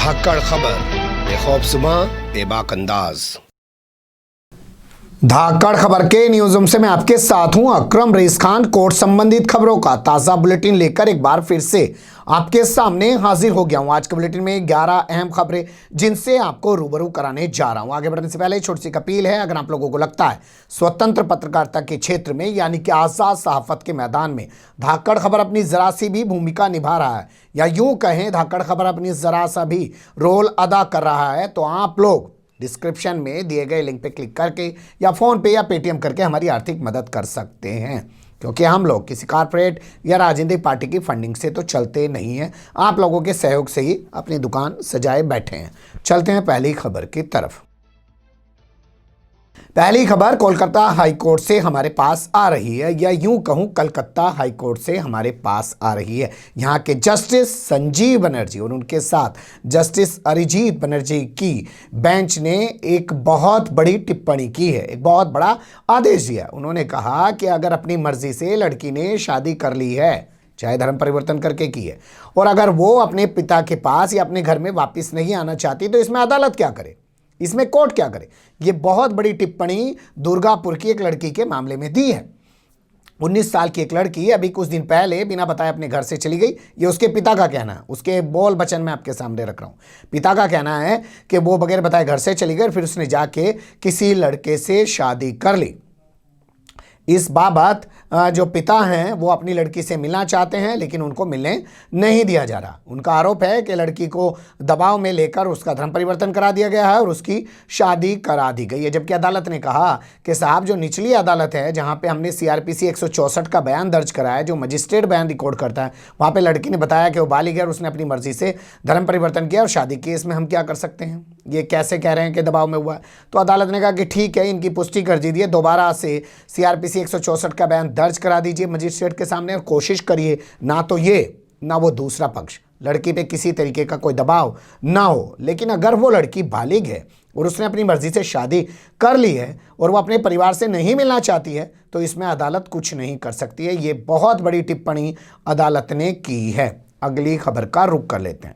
धाकड़ खबर, बेखौफसुमा बेबाक अंदाज। धाकड़ खबर के न्यूज रूम से मैं आपके साथ हूं अकरम रईस खान। कोर्ट संबंधित खबरों का ताजा बुलेटिन लेकर एक बार फिर से आपके सामने हाजिर हो गया हूं। आज के बुलेटिन में 11 अहम खबरें जिनसे आपको रूबरू कराने जा रहा हूं। आगे बढ़ने से पहले छोटी सी अपील है, अगर आप लोगों को लगता है स्वतंत्र पत्रकारिता के क्षेत्र में यानी कि आजाद सहाफत के मैदान में धाकड़ खबर अपनी जरा सी भी भूमिका निभा रहा है, या यूं कहें धाकड़ खबर अपनी जरा सा भी रोल अदा कर रहा है, तो आप लोग डिस्क्रिप्शन में दिए गए लिंक पे क्लिक करके या फ़ोन पे या पेटीएम करके हमारी आर्थिक मदद कर सकते हैं, क्योंकि हम लोग किसी कॉर्पोरेट या राजनीतिक पार्टी की फंडिंग से तो चलते नहीं हैं। आप लोगों के सहयोग से ही अपनी दुकान सजाए बैठे हैं। चलते हैं पहली खबर की तरफ। पहली खबर कोलकाता हाई कोर्ट से हमारे पास आ रही है, या यूं कहूं कलकत्ता हाई कोर्ट से हमारे पास आ रही है। यहां के जस्टिस संजीव बनर्जी और उनके साथ जस्टिस अरिजीत बनर्जी की बेंच ने एक बहुत बड़ी टिप्पणी की है, एक बहुत बड़ा आदेश दिया। उन्होंने कहा कि अगर अपनी मर्जी से लड़की ने शादी कर ली है, चाहे धर्म परिवर्तन करके की है, और अगर वो अपने पिता के पास या अपने घर में वापस नहीं आना चाहती, तो इसमें अदालत क्या करे, इसमें कोर्ट क्या करे। ये बहुत बड़ी टिप्पणी दुर्गापुर की एक लड़की के मामले में दी है। 19 साल की एक लड़की अभी कुछ दिन पहले बिना बताए अपने घर से चली गई। ये उसके पिता का कहना है, उसके बोल वचन में आपके सामने रख रहा हूं। पिता का कहना है कि वो बगैर बताए घर से चली गई, फिर उसने जाके किसी लड़के से शादी कर ली। इस बाबत जो पिता हैं वो अपनी लड़की से मिलना चाहते हैं, लेकिन उनको मिलने नहीं दिया जा रहा। उनका आरोप है कि लड़की को दबाव में लेकर उसका धर्म परिवर्तन करा दिया गया है और उसकी शादी करा दी गई है। जबकि अदालत ने कहा कि साहब, जो निचली अदालत है जहां पे हमने सीआरपीसी 164 का बयान दर्ज कराया, जो मजिस्ट्रेट बयान रिकॉर्ड करता है, वहां पे लड़की ने बताया कि वो बालिग है और उसने अपनी मर्जी से धर्म परिवर्तन किया और शादी की। इसमें हम क्या कर सकते हैं? ये कैसे कह रहे हैं कि दबाव में हुआ है? तो अदालत ने कहा कि ठीक है, इनकी पुष्टि कर दीजिए, दोबारा से सीआरपीसी 164 का बयान दर्ज करा दीजिए मजिस्ट्रेट के सामने, और कोशिश करिए ना तो ये ना वो दूसरा पक्ष लड़की पे किसी तरीके का कोई दबाव ना हो। लेकिन अगर वो लड़की बालिग है और उसने अपनी मर्जी से शादी कर ली है और वो अपने परिवार से नहीं मिलना चाहती है, तो इसमें अदालत कुछ नहीं कर सकती है। ये बहुत बड़ी टिप्पणी अदालत ने की है। अगली खबर का रुख कर लेते हैं।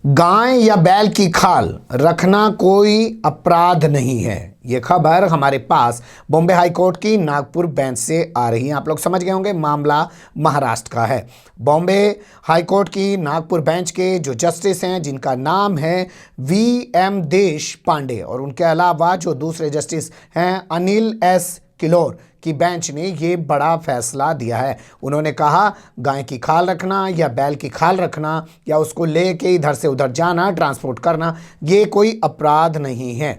गाय या बैल की खाल रखना कोई अपराध नहीं है। यह खबर हमारे पास बॉम्बे हाई कोर्ट की नागपुर बेंच से आ रही है। आप लोग समझ गए होंगे, मामला महाराष्ट्र का है। बॉम्बे हाई कोर्ट की नागपुर बेंच के जो जस्टिस हैं, जिनका नाम है वी.एम. देश पांडे, और उनके अलावा जो दूसरे जस्टिस हैं अनिल एस. किलोर की बेंच ने ये बड़ा फैसला दिया है। उन्होंने कहा गाय की खाल रखना या बैल की खाल रखना या उसको लेके इधर से उधर जाना, ट्रांसपोर्ट करना, ये कोई अपराध नहीं है।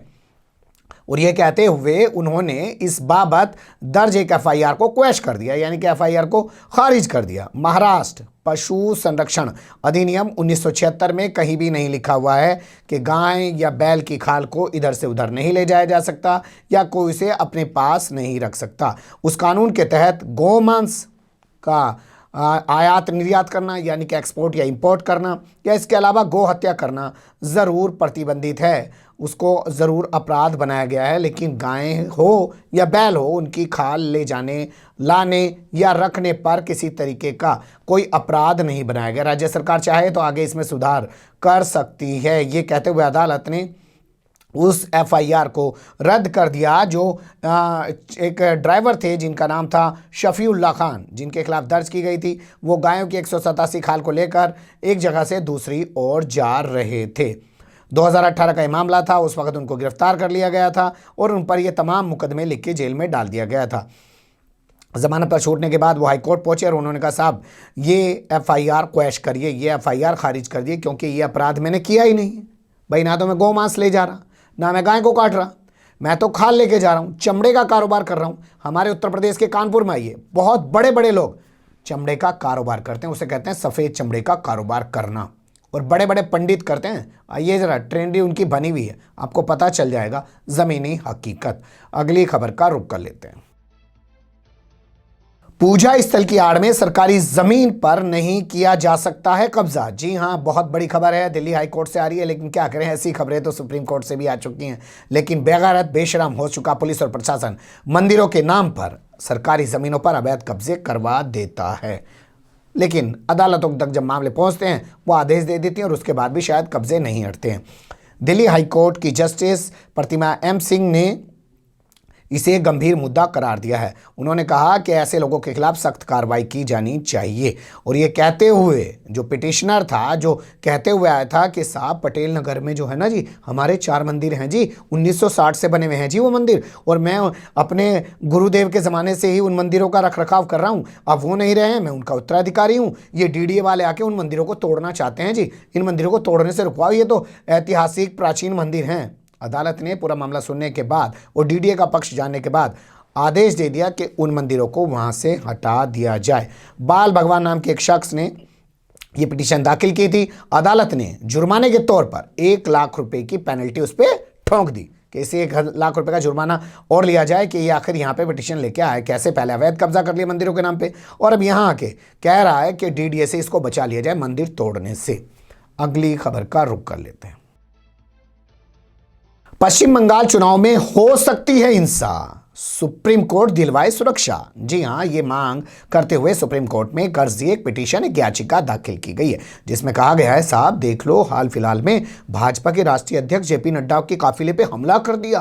और ये कहते हुए उन्होंने इस बाबत दर्ज एक एफआईआर को क्वैश कर दिया, यानी कि एफआईआर को खारिज कर दिया। महाराष्ट्र पशु संरक्षण अधिनियम 1976 में कहीं भी नहीं लिखा हुआ है कि गाय या बैल की खाल को इधर से उधर नहीं ले जाया जा सकता या कोई उसे अपने पास नहीं रख सकता। उस कानून के तहत गोमांस का आयात निर्यात करना, यानी कि एक्सपोर्ट या इंपोर्ट करना, या इसके अलावा गो हत्या करना ज़रूर प्रतिबंधित है, उसको ज़रूर अपराध बनाया गया है। लेकिन गाय हो या बैल हो, उनकी खाल ले जाने, लाने या रखने पर किसी तरीके का कोई अपराध नहीं बनाया गया। राज्य सरकार चाहे तो आगे इसमें सुधार कर सकती है। ये कहते हुए अदालत ने उस एफआईआर को रद्द कर दिया जो एक ड्राइवर थे जिनका नाम था शफीउल्लाह खान, जिनके खिलाफ दर्ज की गई थी। वो गायों की 187 खाल को लेकर एक जगह से दूसरी ओर जा रहे थे। 2018 का ये मामला था। उस वक्त उनको गिरफ्तार कर लिया गया था और उन पर ये तमाम मुकदमे लिख के जेल में डाल दिया गया था। जमानत पर छूटने के बाद वो हाईकोर्ट पहुंचे और उन्होंने कहा साहब, ये एफआईआर क्वैश करिए, ये एफआईआर खारिज कर दिए, क्योंकि ये अपराध मैंने किया ही नहीं भाई। ना तो मैं गौ मांस ले जा रहा, ना मैं गाय को काट रहा, मैं तो खाल लेके जा रहा हूँ, चमड़े का कारोबार कर रहा हूँ। हमारे उत्तर प्रदेश के कानपुर में आइए, बहुत बड़े बड़े लोग चमड़े का कारोबार करते हैं, उसे कहते हैं सफ़ेद चमड़े का कारोबार करना, और बड़े बड़े पंडित करते हैं। आइए ज़रा, ट्रेंडी उनकी बनी हुई है, आपको पता चल जाएगा ज़मीनी हकीकत। अगली खबर का रुख कर लेते हैं। पूजा स्थल की आड़ में सरकारी जमीन पर नहीं किया जा सकता है कब्जा। जी हां, बहुत बड़ी खबर है, दिल्ली हाई कोर्ट से आ रही है। लेकिन क्या करें, ऐसी खबरें तो सुप्रीम कोर्ट से भी आ चुकी हैं। लेकिन बेगैरत बेशरम हो चुका पुलिस और प्रशासन मंदिरों के नाम पर सरकारी जमीनों पर अवैध कब्जे करवा देता है। लेकिन अदालतों तक जब मामले पहुंचते हैं वो आदेश दे देती हैं और उसके बाद भी शायद कब्जे नहीं हटते हैं। दिल्ली हाईकोर्ट की जस्टिस प्रतिमा एम सिंह ने इसे एक गंभीर मुद्दा करार दिया है। उन्होंने कहा कि ऐसे लोगों के खिलाफ सख्त कार्रवाई की जानी चाहिए। और ये कहते हुए जो पिटिशनर था, जो कहते हुए आया था कि साहब पटेल नगर में जो है ना जी, हमारे 4 मंदिर हैं जी, 1960 से बने हुए हैं जी वो मंदिर, और मैं अपने गुरुदेव के ज़माने से ही उन मंदिरों का रख रखाव कर रहा हूँ। अब वो नहीं रहे हैं, मैं उनका उत्तराधिकारी हूँ। ये डीडीए वाले आके उन मंदिरों को तोड़ना चाहते हैं जी, इन मंदिरों को तोड़ने से रुकवाओ, ये तो ऐतिहासिक प्राचीन मंदिर हैं। अदालत ने पूरा मामला सुनने के बाद और डीडीए का पक्ष जानने के बाद आदेश दे दिया कि उन मंदिरों को वहां से हटा दिया जाए। बाल भगवान नाम के एक शख्स ने यह पिटीशन दाखिल की थी। अदालत ने जुर्माने के तौर पर 1 लाख रुपए की पेनल्टी उस पर ठोंक दी कि इसे 1 लाख रुपए का जुर्माना और लिया जाए कि ये आखिर यहाँ पे पिटीशन लेके आया कैसे, पहले अवैध कब्जा कर लिया मंदिरों के नाम पे और अब यहाँ आके कह रहा है कि डीडीए से इसको बचा लिया जाए मंदिर तोड़ने से। अगली खबर का रुख कर लेते हैं। पश्चिम बंगाल चुनाव में हो सकती है हिंसा, सुप्रीम कोर्ट दिलवाए सुरक्षा। जी हां, ये मांग करते हुए सुप्रीम कोर्ट में कर्जी एक पिटीशन, एक याचिका दाखिल की गई है जिसमें कहा गया है साहब देख लो, हाल फिलहाल में भाजपा के राष्ट्रीय अध्यक्ष जेपी नड्डा के काफिले पे हमला कर दिया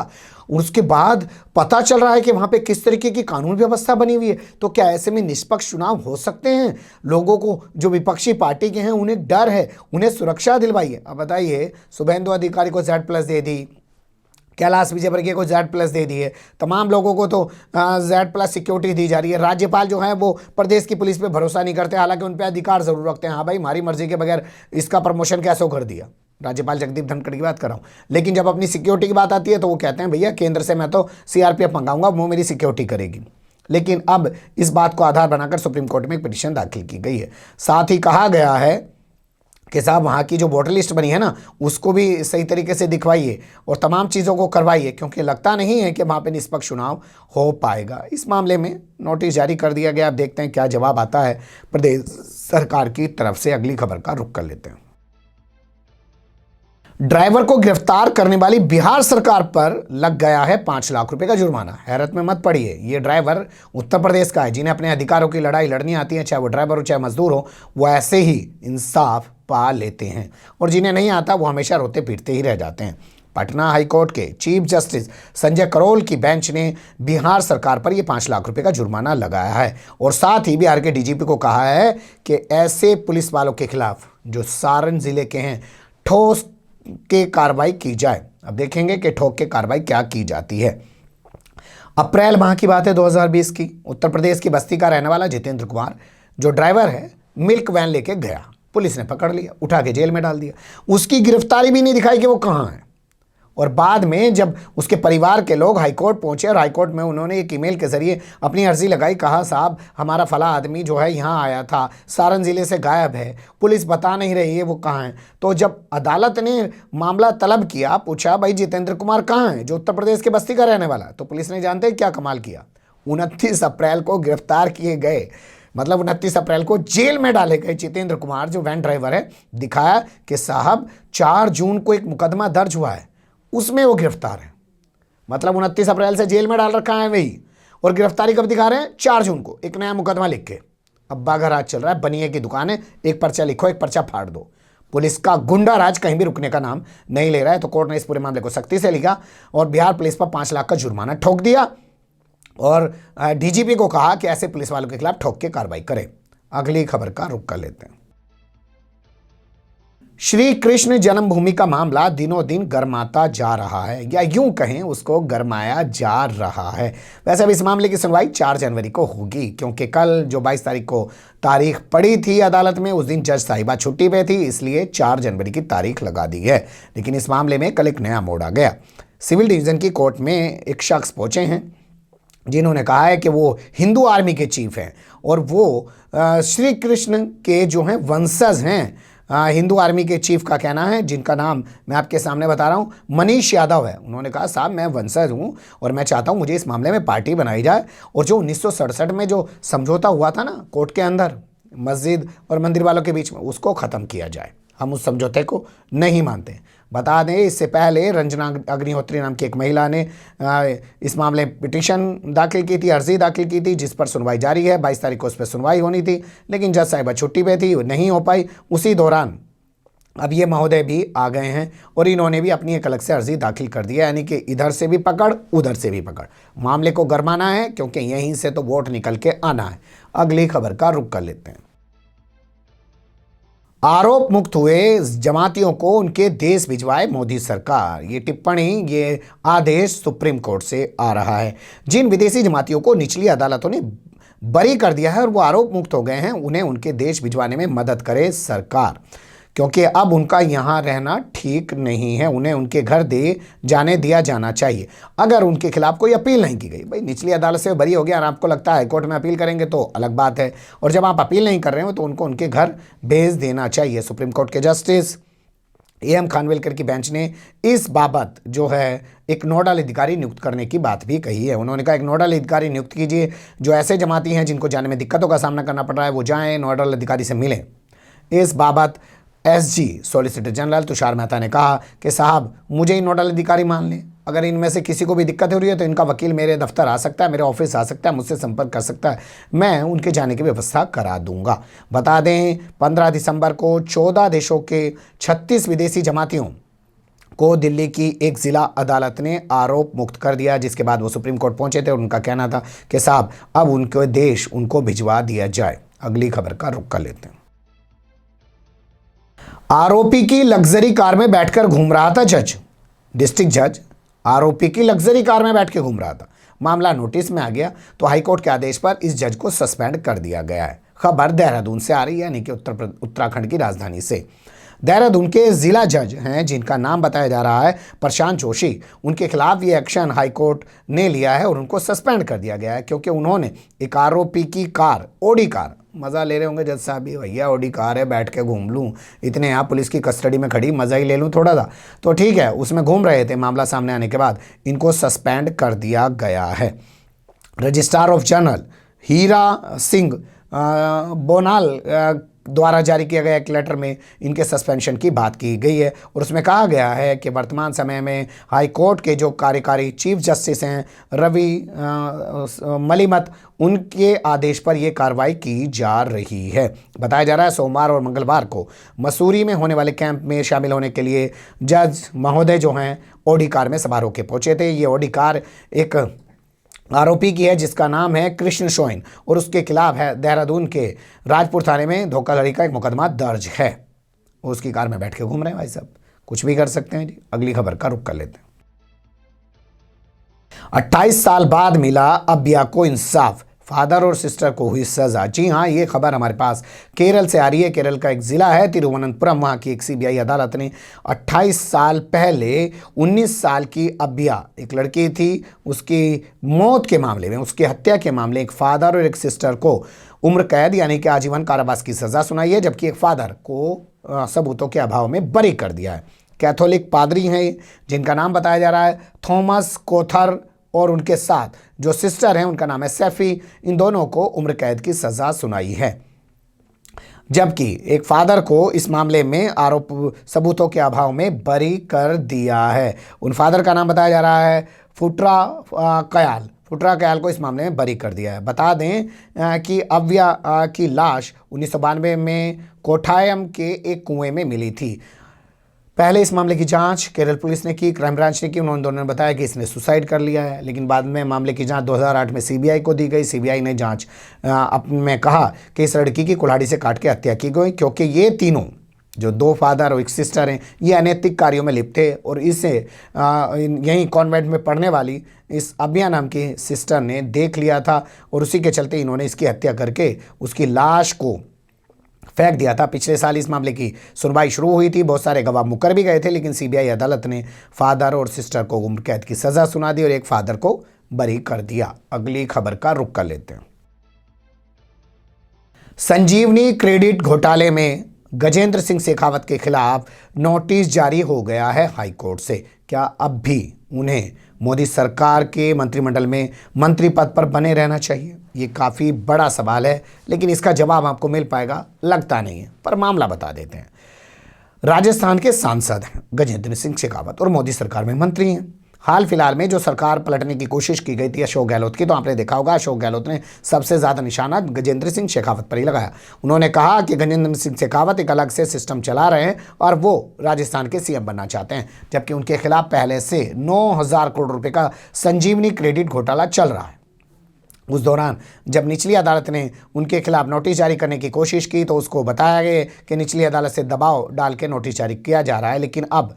और उसके बाद पता चल रहा है कि वहां पे किस तरीके की कानून व्यवस्था बनी हुई है। तो क्या ऐसे में निष्पक्ष चुनाव हो सकते हैं? लोगों को, जो विपक्षी पार्टी के हैं, उन्हें डर है, उन्हें सुरक्षा दिलवाई है। अब बताइए, शुभेंदु अधिकारी को Z+ दे दी, कैलाश विजयवर्गीय को Z+ दे दी है, तमाम लोगों को तो Z+ सिक्योरिटी दी जा रही है। राज्यपाल जो है वो प्रदेश की पुलिस पे भरोसा नहीं करते, हालांकि उन पे अधिकार जरूर रखते हैं। हाँ भाई, हमारी मर्जी के बगैर इसका प्रमोशन कैसे कर दिया, राज्यपाल जगदीप धनखड़ की बात कर रहा हूँ। लेकिन जब अपनी सिक्योरिटी की बात आती है तो वो कहते हैं भैया केंद्र से मैं तो CRPF मंगाऊंगा, वो मेरी सिक्योरिटी करेगी। लेकिन अब इस बात को आधार बनाकर सुप्रीम कोर्ट में एक पिटीशन दाखिल की गई है। साथ ही कहा गया है कि साहब वहाँ की जो वोटर लिस्ट बनी है ना, उसको भी सही तरीके से दिखवाइए और तमाम चीज़ों को करवाइए, क्योंकि लगता नहीं है कि वहाँ पे निष्पक्ष चुनाव हो पाएगा। इस मामले में नोटिस जारी कर दिया गया। अब देखते हैं क्या जवाब आता है प्रदेश सरकार की तरफ से। अगली खबर का रुख कर लेते हैं। ड्राइवर को गिरफ्तार करने वाली बिहार सरकार पर लग गया है 5 लाख रुपए का जुर्माना। हैरत में मत पड़िए, ये ड्राइवर उत्तर प्रदेश का है। जिन्हें अपने अधिकारों की लड़ाई लड़नी आती है, चाहे वो ड्राइवर हो चाहे मजदूर हो, वो ऐसे ही इंसाफ पा लेते हैं और जिन्हें नहीं आता वो हमेशा रोते पीटते ही रह जाते हैं। पटना हाईकोर्ट के चीफ जस्टिस संजय करोल की बेंच ने बिहार सरकार पर यह 5 लाख रुपए का जुर्माना लगाया है और साथ ही बिहार के DGP को कहा है कि ऐसे पुलिस वालों के खिलाफ जो सारण जिले के हैं, ठोस के कार्रवाई की जाए। अब देखेंगे कि ठोक के कार्रवाई क्या की जाती है। अप्रैल माह की बात है 2020 की। उत्तर प्रदेश की बस्ती का रहने वाला जितेंद्र कुमार जो ड्राइवर है, मिल्क वैन लेके गया, पुलिस ने पकड़ लिया, उठा के जेल में डाल दिया। उसकी गिरफ्तारी भी नहीं दिखाई कि वो कहाँ है। और बाद में जब उसके परिवार के लोग हाईकोर्ट पहुंचे और हाईकोर्ट में उन्होंने एक ईमेल के जरिए अपनी अर्जी लगाई, कहा साहब हमारा फला आदमी जो है यहाँ आया था, सारण जिले से गायब है, पुलिस बता नहीं रही है वो कहाँ है। तो जब अदालत ने मामला तलब किया, पूछा भाई जितेंद्र कुमार कहाँ है, जो उत्तर प्रदेश के बस्ती का रहने वाला है, तो पुलिस ने जानते हैं क्या कमाल किया, 29 अप्रैल को गिरफ्तार किए गए। मतलब 29 अप्रैल को जेल में डाले गए जितेंद्र कुमार जो वैन ड्राइवर है। दिखाया कि साहब 4 जून को एक मुकदमा दर्ज हुआ है, उसमें वो गिरफ्तार है। मतलब 29 अप्रैल से जेल में डाल रखा है वही, और गिरफ्तारी कब दिखा रहे हैं? 4 जून को एक नया मुकदमा लिख के। अब बाघा राज चल रहा है, बनिए की दुकान है, एक पर्चा लिखो एक पर्चा फाड़ दो। पुलिस का गुंडा राज कहीं भी रुकने का नाम नहीं ले रहा है। तो कोर्ट ने इस पूरे मामले को सख्ती से लिखा और बिहार पुलिस पर 5 लाख का जुर्माना ठोक दिया और DGP को कहा कि ऐसे पुलिस वालों के खिलाफ ठोक के कार्रवाई करें। अगली खबर का रुख कर लेते हैं। श्री कृष्ण जन्मभूमि का मामला दिनों दिन गरमाता जा रहा है, या यूं कहें उसको गरमाया जा रहा है। वैसे अब इस मामले की सुनवाई 4 जनवरी को होगी, क्योंकि कल जो 22 तारीख को तारीख पड़ी थी अदालत में, उस दिन जज साहिबा छुट्टी पे थी, इसलिए 4 जनवरी की तारीख लगा दी है। लेकिन इस मामले में कल एक नया मोड़ आ गया। सिविल डिवीजन की कोर्ट में एक शख्स पहुंचे हैं जिन्होंने कहा है कि वो हिंदू आर्मी के चीफ हैं और वो श्री कृष्ण के जो हैं वंशज हैं। हिंदू आर्मी के चीफ का कहना है, जिनका नाम मैं आपके सामने बता रहा हूँ, मनीष यादव है। उन्होंने कहा साहब मैं वंशज हूँ और मैं चाहता हूँ मुझे इस मामले में पार्टी बनाई जाए और जो 1967 में जो समझौता हुआ था ना कोर्ट के अंदर मस्जिद और मंदिर वालों के बीच में, उसको ख़त्म किया जाए। हम उस समझौते को नहीं मानते। बता दें इससे पहले रंजना अग्निहोत्री नाम की एक महिला ने इस मामले में पिटीशन दाखिल की थी, अर्जी दाखिल की थी, जिस पर सुनवाई जारी है। 22 तारीख को उस पर सुनवाई होनी थी, लेकिन जज साहिबा छुट्टी पे थी, नहीं हो पाई। उसी दौरान अब ये महोदय भी आ गए हैं और इन्होंने भी अपनी एक अलग से अर्जी दाखिल कर दी है, यानी कि इधर से भी पकड़ उधर से भी पकड़। मामले को गरमाना है क्योंकि यहीं से तो वोट निकल के आना है। अगली खबर का रुख कर लेते हैं। आरोप मुक्त हुए जमातियों को उनके देश भिजवाए मोदी सरकार। ये टिप्पणी, ये आदेश सुप्रीम कोर्ट से आ रहा है। जिन विदेशी जमातियों को निचली अदालतों ने बरी कर दिया है और वो आरोप मुक्त हो गए हैं, उन्हें उनके देश भिजवाने में मदद करे सरकार, क्योंकि अब उनका यहाँ रहना ठीक नहीं है। उन्हें उनके घर जाने दिया जाना चाहिए। अगर उनके खिलाफ कोई अपील नहीं की गई, भाई निचली अदालत से बरी हो गया और आपको लगता है हाईकोर्ट में अपील करेंगे तो अलग बात है, और जब आप अपील नहीं कर रहे हो तो उनको उनके घर भेज देना चाहिए। सुप्रीम कोर्ट के जस्टिस एम खानविलकर की बेंच ने इस बाबत जो है एक नोडल अधिकारी नियुक्त करने की बात भी कही है। उन्होंने कहा एक नोडल अधिकारी नियुक्त कीजिए, जो ऐसे जमाती हैं जिनको जाने में दिक्कतों का सामना करना पड़ रहा है वो जाएं, नोडल अधिकारी से मिलें। इस बाबत SG solicitor general Tushar Mehta ने कहा कि साहब मुझे ही नोडल अधिकारी मान लें, अगर इनमें से किसी को भी दिक्कत हो रही है तो इनका वकील मेरे दफ्तर आ सकता है, मेरे ऑफिस आ सकता है, मुझसे संपर्क कर सकता है, मैं उनके जाने की व्यवस्था करा दूंगा। बता दें 15 दिसंबर को 14 देशों के 36 विदेशी जमातियों को दिल्ली की एक जिला अदालत ने आरोप मुक्त कर दिया, जिसके बाद वो सुप्रीम कोर्ट पहुंचे थे और उनका कहना था कि साहब अब उनके देश उनको भिजवा दिया जाए। अगली खबर का रुख कर लेते हैं। आरोपी की लग्जरी कार में बैठकर घूम रहा था जज। डिस्ट्रिक्ट जज आरोपी की लग्जरी कार में बैठ के घूम रहा था। मामला नोटिस में आ गया तो हाईकोर्ट के आदेश पर इस जज को सस्पेंड कर दिया गया है। खबर देहरादून से आ रही है, यानी कि उत्तराखंड की राजधानी से। देहरादून के जिला जज हैं जिनका नाम बताया जा रहा है प्रशांत जोशी, उनके खिलाफ ये एक्शन हाईकोर्ट ने लिया है और उनको सस्पेंड कर दिया गया है, क्योंकि उन्होंने एक आरोपी की कार, ऑडी कार, मज़ा ले रहे होंगे जज साहब भी, भैया ऑडी कार है बैठ के घूम लूँ, इतने यहाँ पुलिस की कस्टडी में खड़ी, मज़ा ही ले लूँ थोड़ा सा, तो ठीक है, उसमें घूम रहे थे। मामला सामने आने के बाद इनको सस्पेंड कर दिया गया है। Registrar of general Hira Singh Bonalu द्वारा जारी किया गया एक लेटर में इनके सस्पेंशन की बात की गई है और उसमें कहा गया है कि वर्तमान समय में हाई कोर्ट के जो कार्यकारी चीफ जस्टिस हैं रवि मलिमत, उनके आदेश पर यह कार्रवाई की जा रही है। बताया जा रहा है सोमवार और मंगलवार को मसूरी में होने वाले कैंप में शामिल होने के लिए जज महोदय जो हैं ऑडी कार में सवार होकर पहुंचे थे। ये ऑडी कार एक आरोपी की है जिसका नाम है कृष्ण सोइन और उसके खिलाफ है देहरादून के राजपुर थाने में धोखाधड़ी का एक मुकदमा दर्ज है। उसकी कार में बैठ के घूम रहे हैं भाई साहब, कुछ भी कर सकते हैं जी। अगली खबर का रुख कर लेते हैं। 28 साल बाद मिला अब्बिया को इंसाफ, फादर और सिस्टर को हुई सजा। जी हाँ, ये खबर हमारे पास केरल से आ रही है। केरल का एक ज़िला है तिरुवनंतपुरम, वहाँ की एक सीबीआई अदालत ने 28 साल पहले 19 साल की अब्बिया, एक लड़की थी, उसकी मौत के मामले में, उसकी हत्या के मामले एक फादर और एक सिस्टर को उम्र कैद यानी कि आजीवन कारावास की सज़ा सुनाई है, जबकि एक फादर को सबूतों के अभाव में बरी कर दिया है। कैथोलिक पादरी हैं जिनका नाम बताया जा रहा है थॉमस कोथर, और उनके साथ जो सिस्टर हैं उनका नाम है सैफी। इन दोनों को उम्र कैद की सज़ा सुनाई है, जबकि एक फादर को इस मामले में आरोप सबूतों के अभाव में बरी कर दिया है। उन फादर का नाम बताया जा रहा है फुट्रा कयाल को इस मामले में बरी कर दिया है। बता दें कि अव्या की लाश 1992 में कोठायम के एक कुएं में मिली थी। पहले इस मामले की जांच केरल पुलिस ने की, क्राइम ब्रांच ने की। उन्होंने दोनों ने बताया कि इसने सुसाइड कर लिया है, लेकिन बाद में मामले की जांच 2008 में सीबीआई को दी गई। सीबीआई ने जांच में कहा कि इस लड़की की कुल्हाड़ी से काट के हत्या की गई, क्योंकि ये तीनों जो दो फादर और एक सिस्टर हैं ये अनैतिक कार्यों में लिप्त थे और इसे यहीं कॉन्वेंट में पढ़ने वाली इस अबिया नाम की सिस्टर ने देख लिया था और उसी के चलते इन्होंने इसकी हत्या करके उसकी लाश को फेंक दिया था। पिछले साल इस मामले की सुनवाई शुरू हुई थी, बहुत सारे गवाह मुकर भी गए थे, लेकिन सीबीआई अदालत ने फादर और सिस्टर को उम्र कैद की सजा सुना दी और एक फादर को बरी कर दिया। अगली खबर का रुख कर लेते हैं। संजीवनी क्रेडिट घोटाले में गजेंद्र सिंह शेखावत के खिलाफ नोटिस जारी हो गया है हाईकोर्ट से। क्या अब भी उन्हें मोदी सरकार के मंत्रिमंडल में मंत्री पद पर बने रहना चाहिए? ये काफ़ी बड़ा सवाल है, लेकिन इसका जवाब आपको मिल पाएगा लगता नहीं है, पर मामला बता देते हैं। राजस्थान के सांसद हैं गजेंद्र सिंह शेखावत और मोदी सरकार में मंत्री हैं। हाल फिलहाल में जो सरकार पलटने की कोशिश की गई थी अशोक गहलोत की, तो आपने देखा होगा अशोक गहलोत ने सबसे ज़्यादा निशाना गजेंद्र सिंह शेखावत पर ही लगाया। उन्होंने कहा कि गजेंद्र सिंह शेखावत एक अलग से सिस्टम चला रहे हैं और वो राजस्थान के सीएम बनना चाहते हैं, जबकि उनके खिलाफ पहले से 9,000 करोड़ रुपए का संजीवनी क्रेडिट घोटाला चल रहा है। उस दौरान जब निचली अदालत ने उनके खिलाफ नोटिस जारी करने की कोशिश की तो उसको बताया गया कि निचली अदालत से दबाव डाल के नोटिस जारी किया जा रहा है। लेकिन अब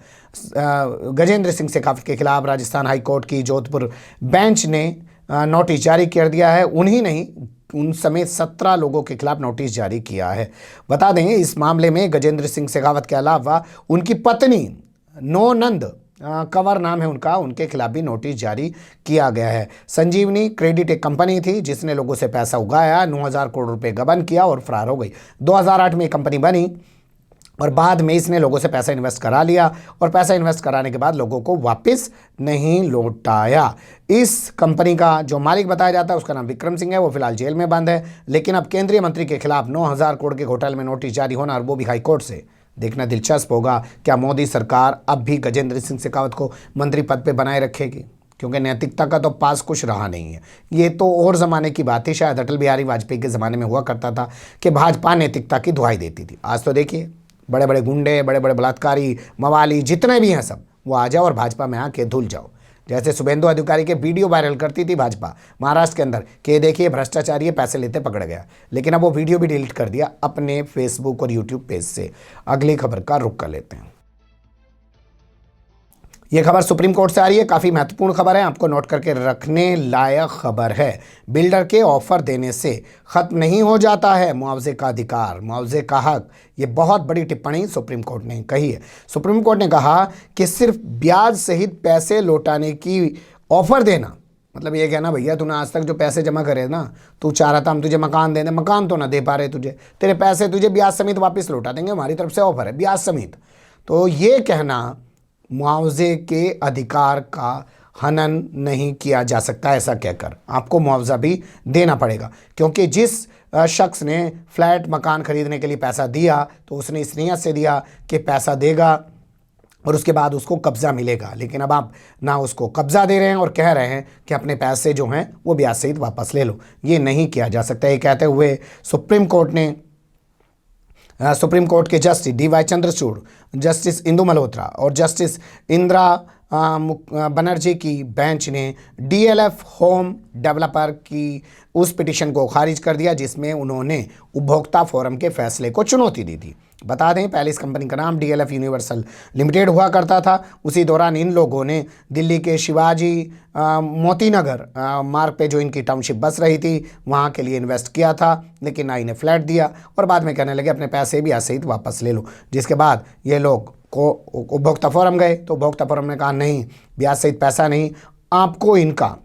गजेंद्र सिंह शेखावत के खिलाफ राजस्थान हाई कोर्ट की जोधपुर बेंच ने नोटिस जारी कर दिया है। उन्हीं नहीं, उन समेत 17 लोगों के खिलाफ नोटिस जारी किया है। बता दें इस मामले में गजेंद्र सिंह शेखावत के अलावा उनकी पत्नी नौनंद कंवर नाम है उनका, उनके खिलाफ भी नोटिस जारी किया गया है। संजीवनी क्रेडिट एक कंपनी थी जिसने लोगों से पैसा उगाया, 9,000 करोड़ रुपए गबन किया और फरार हो गई। 2008 में कंपनी बनी और बाद में इसने लोगों से पैसा इन्वेस्ट करा लिया और पैसा इन्वेस्ट कराने के बाद लोगों को वापस नहीं लौटाया। इस कंपनी का जो मालिक बताया जाता है उसका नाम विक्रम सिंह है, वो फिलहाल जेल में बंद है। लेकिन अब केंद्रीय मंत्री के खिलाफ 9,000 करोड़ के घोटाले में नोटिस जारी होना और वो भी हाईकोर्ट से, देखना दिलचस्प होगा क्या मोदी सरकार अब भी गजेंद्र सिंह शेखावत को मंत्री पद पे बनाए रखेगी, क्योंकि नैतिकता का तो पास कुछ रहा नहीं है। ये तो और ज़माने की बात थी, शायद अटल बिहारी वाजपेयी के ज़माने में हुआ करता था कि भाजपा नैतिकता की दुहाई देती थी। आज तो देखिए बड़े बड़े गुंडे, बड़े बड़े बलात्कारी, मवाली जितने भी हैं सब वो आ जाओ और भाजपा में आके धुल जाओ। जैसे शुभेंदु अधिकारी के वीडियो वायरल करती थी भाजपा महाराष्ट्र के अंदर कि देखिए भ्रष्टाचारी पैसे लेते पकड़ गया, लेकिन अब वो वीडियो भी डिलीट कर दिया अपने फेसबुक और यूट्यूब पेज से। अगली खबर का रुख कर लेते हैं। यह खबर सुप्रीम कोर्ट से आ रही है, काफ़ी महत्वपूर्ण खबर है, आपको नोट करके रखने लायक खबर है। बिल्डर के ऑफर देने से खत्म नहीं हो जाता है मुआवजे का अधिकार, मुआवजे का हक। ये बहुत बड़ी टिप्पणी सुप्रीम कोर्ट ने कही है। सुप्रीम कोर्ट ने कहा कि सिर्फ ब्याज सहित पैसे लौटाने की ऑफर देना, मतलब ये कहना भैया तूने आज तक जो पैसे जमा करे ना, तू चाह रहा था हम तुझे मकान दे दें, मकान तो ना दे पा रहे तुझे, तेरे पैसे तुझे ब्याज समेत वापस लौटा देंगे, हमारी तरफ से ऑफर है ब्याज समेत। तो ये कहना मुआवजे के अधिकार का हनन नहीं किया जा सकता। ऐसा कहकर आपको मुआवजा भी देना पड़ेगा, क्योंकि जिस शख्स ने फ्लैट मकान खरीदने के लिए पैसा दिया तो उसने इस नीयत से दिया कि पैसा देगा और उसके बाद उसको कब्ज़ा मिलेगा। लेकिन अब आप ना उसको कब्ज़ा दे रहे हैं और कह रहे हैं कि अपने पैसे जो हैं वो ब्याज सहित वापस ले लो। ये नहीं किया जा सकता। ये कहते हुए सुप्रीम कोर्ट के justice DY Chandrachud, justice Indu Malhotra और जस्टिस इंदिरा बनर्जी की बेंच ने DLF होम डेवलपर की उस पिटीशन को खारिज कर दिया जिसमें उन्होंने उपभोक्ता फोरम के फैसले को चुनौती दी थी। बता दें पहले इस कंपनी का नाम DLF यूनिवर्सल लिमिटेड हुआ करता था। उसी दौरान इन लोगों ने दिल्ली के शिवाजी मोतीनगर मार्ग पे जो इनकी टाउनशिप बस रही थी वहाँ के लिए इन्वेस्ट किया था, लेकिन ना इन्हें फ्लैट दिया और बाद में कहने लगे अपने पैसे भी आज सहित वापस ले लो। जिसके बाद ये लोग को उपभोक्ता फोरम गए तो उपभोक्ता फोरम ने कहा नहीं, ब्याज सहित पैसा नहीं, आपको इनका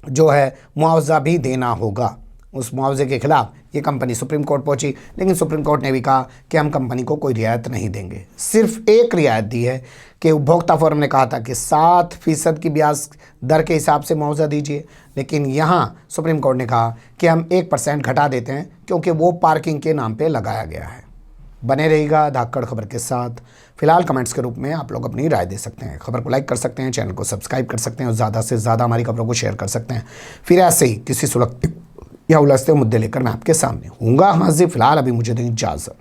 जो है मुआवजा भी देना होगा। उस मुआवजे के खिलाफ ये कंपनी सुप्रीम कोर्ट पहुंची, लेकिन सुप्रीम कोर्ट ने भी कहा कि हम कंपनी को कोई रियायत नहीं देंगे। सिर्फ एक रियायत दी है कि उपभोक्ता फोरम ने कहा था कि 7% की ब्याज दर के हिसाब से मुआवजा दीजिए, लेकिन यहाँ सुप्रीम कोर्ट ने कहा कि हम 1% घटा देते हैं क्योंकि वो पार्किंग के नाम पर लगाया गया है। बने रहिएगा धाकड़ खबर के साथ। फिलहाल कमेंट्स के रूप में आप लोग अपनी राय दे सकते हैं, खबर को लाइक कर सकते हैं, चैनल को सब्सक्राइब कर सकते हैं और ज़्यादा से ज़्यादा हमारी खबरों को शेयर कर सकते हैं। फिर ऐसे ही किसी सुलगते या उलझते मुद्दे लेकर मैं आपके सामने हूँगा हाजिर। फिलहाल अभी मुझे दें इजाज़त।